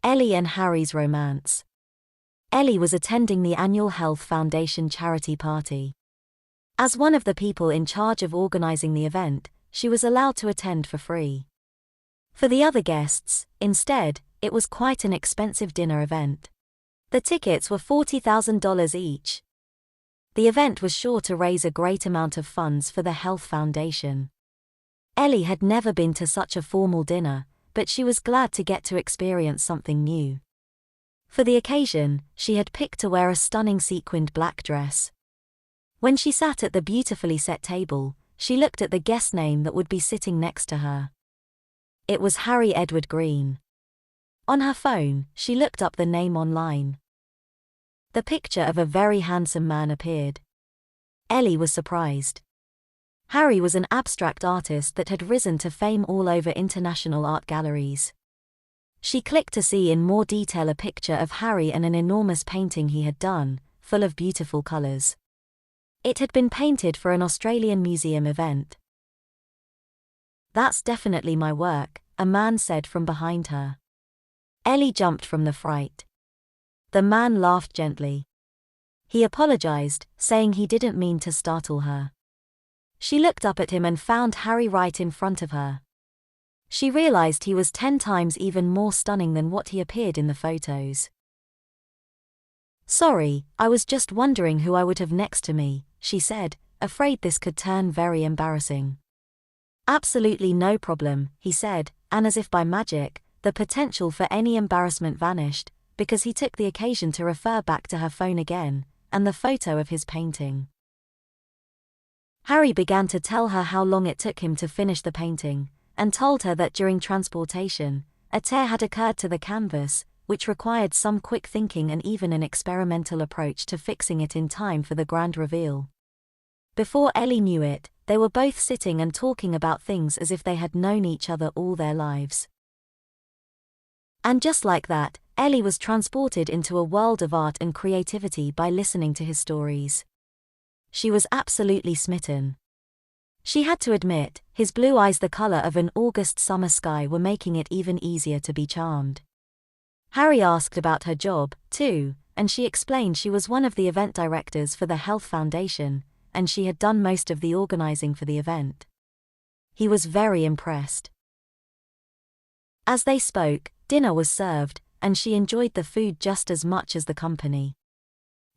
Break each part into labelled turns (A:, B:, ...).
A: Ellie and Harry's romance. Ellie was attending the annual Health Foundation charity party. As one of the people in charge of organizing the event, she was allowed to attend for free. For the other guests, instead, it was quite an expensive dinner event. The tickets were $40,000 each. The event was sure to raise a great amount of funds for the Health Foundation. Ellie had never been to such a formal dinner, but she was glad to get to experience something new. For the occasion, she had picked to wear a stunning sequined black dress. When she sat at the beautifully set table, she looked at the guest name that would be sitting next to her. It was Harry Edward Green. On her phone, she looked up the name online. The picture of a very handsome man appeared. Ellie was surprised. Harry was an abstract artist that had risen to fame all over international art galleries. She clicked to see in more detail a picture of Harry and an enormous painting he had done, full of beautiful colours. It had been painted for an Australian museum event. "That's definitely my work," a man said from behind her. Ellie jumped from the fright. The man laughed gently. He apologized, saying he didn't mean to startle her. She looked up at him and found Harry right in front of her. She realized he was 10 times even more stunning than what he appeared in the photos. "Sorry, I was just wondering who I would have next to me," she said, afraid this could turn very embarrassing. "Absolutely no problem," he said, and as if by magic, the potential for any embarrassment vanished, because he took the occasion to refer back to her phone again, and the photo of his painting. Harry began to tell her how long it took him to finish the painting, and told her that during transportation, a tear had occurred to the canvas, which required some quick thinking and even an experimental approach to fixing it in time for the grand reveal. Before Ellie knew it, they were both sitting and talking about things as if they had known each other all their lives. And just like that, Ellie was transported into a world of art and creativity by listening to his stories. She was absolutely smitten. She had to admit, his blue eyes, the color of an August summer sky, were making it even easier to be charmed. Harry asked about her job, too, and she explained she was one of the event directors for the Health Foundation, and she had done most of the organizing for the event. He was very impressed. As they spoke, dinner was served, and she enjoyed the food just as much as the company.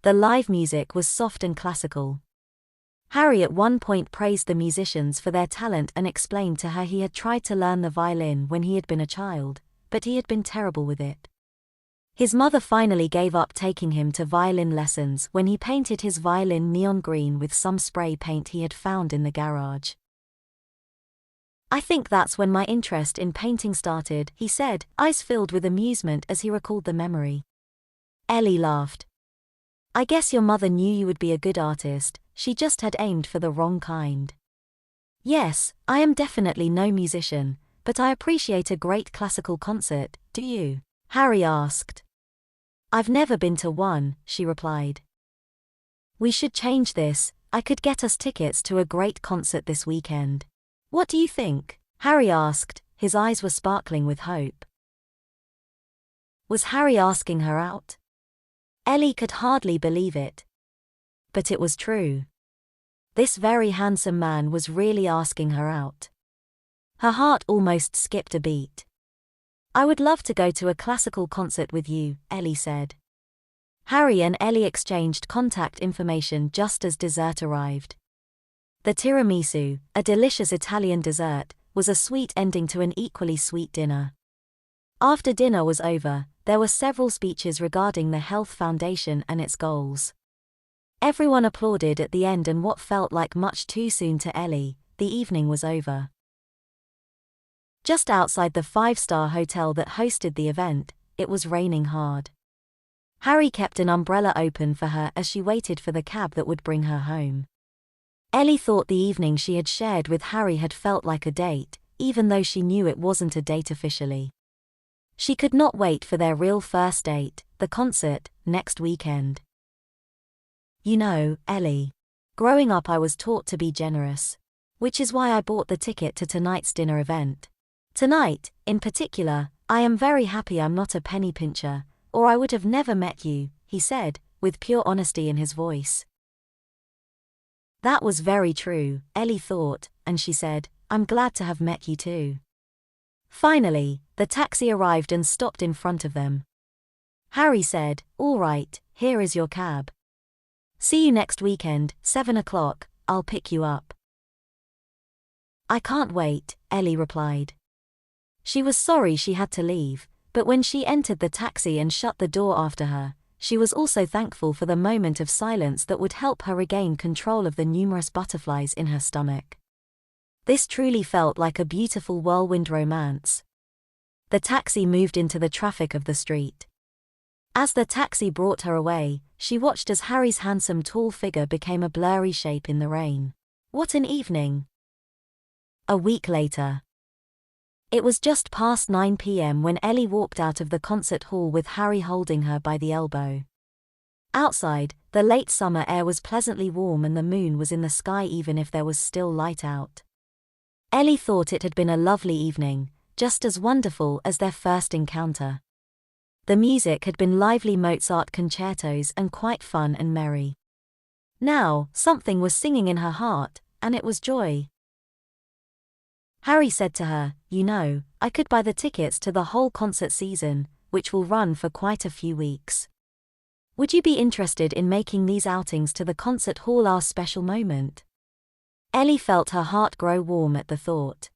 A: The live music was soft and classical. Harry at one point praised the musicians for their talent and explained to her he had tried to learn the violin when he had been a child, but he had been terrible with it. His mother finally gave up taking him to violin lessons when he painted his violin neon green with some spray paint he had found in the garage. "I think that's when my interest in painting started," he said, eyes filled with amusement as he recalled the memory. Ellie laughed. "I guess your mother knew you would be a good artist, she just had aimed for the wrong kind." "Yes, I am definitely no musician, but I appreciate a great classical concert, do you?" Harry asked. "I've never been to one," she replied. "We should change this, I could get us tickets to a great concert this weekend. What do you think?" Harry asked, his eyes were sparkling with hope. Was Harry asking her out? Ellie could hardly believe it. But it was true. This very handsome man was really asking her out. Her heart almost skipped a beat. "I would love to go to a classical concert with you," Ellie said. Harry and Ellie exchanged contact information just as dessert arrived. The tiramisu, a delicious Italian dessert, was a sweet ending to an equally sweet dinner. After dinner was over, there were several speeches regarding the Health Foundation and its goals. Everyone applauded at the end, and what felt like much too soon to Ellie, the evening was over. Just outside the 5-star hotel that hosted the event, it was raining hard. Harry kept an umbrella open for her as she waited for the cab that would bring her home. Ellie thought the evening she had shared with Harry had felt like a date, even though she knew it wasn't a date officially. She could not wait for their real first date, the concert, next weekend. "You know, Ellie, growing up I was taught to be generous. Which is why I bought the ticket to tonight's dinner event. Tonight, in particular, I am very happy I'm not a penny pincher, or I would have never met you, he said, with pure honesty in his voice. That was very true, Ellie thought, and she said, I'm glad to have met you too. Finally, the taxi arrived and stopped in front of them. Harry said, all right, here is your cab. See you next weekend, 7 o'clock, I'll pick you up. I can't wait, Ellie replied. She was sorry she had to leave, but when she entered the taxi and shut the door after her, she was also thankful for the moment of silence that would help her regain control of the numerous butterflies in her stomach. This truly felt like a beautiful whirlwind romance. The taxi moved into the traffic of the street. As the taxi brought her away, she watched as Harry's handsome tall figure became a blurry shape in the rain. What an evening! A week later. It was just past 9 p.m. when Ellie walked out of the concert hall with Harry holding her by the elbow. Outside, the late summer air was pleasantly warm and the moon was in the sky even if there was still light out. Ellie thought it had been a lovely evening, just as wonderful as their first encounter. The music had been lively Mozart concertos and quite fun and merry. Now, something was singing in her heart, and it was joy. Harry said to her, you know, I could buy the tickets to the whole concert season, which will run for quite a few weeks. Would you be interested in making these outings to the concert hall our special moment? Ellie felt her heart grow warm at the thought.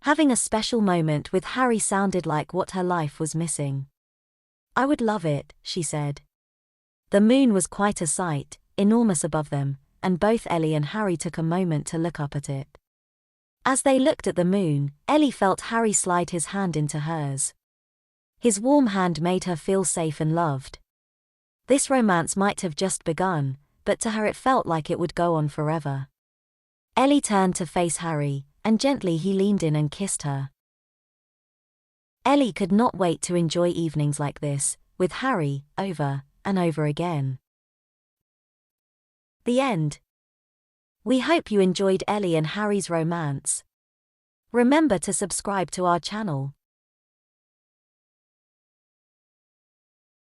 A: Having a special moment with Harry sounded like what her life was missing. I would love it, she said. The moon was quite a sight, enormous above them, and both Ellie and Harry took a moment to look up at it. As they looked at the moon, Ellie felt Harry slide his hand into hers. His warm hand made her feel safe and loved. This romance might have just begun, but to her it felt like it would go on forever. Ellie turned to face Harry, and gently he leaned in and kissed her. Ellie could not wait to enjoy evenings like this, with Harry, over and over again. The end. We hope you enjoyed Ellie and Harry's romance. Remember to subscribe to our channel.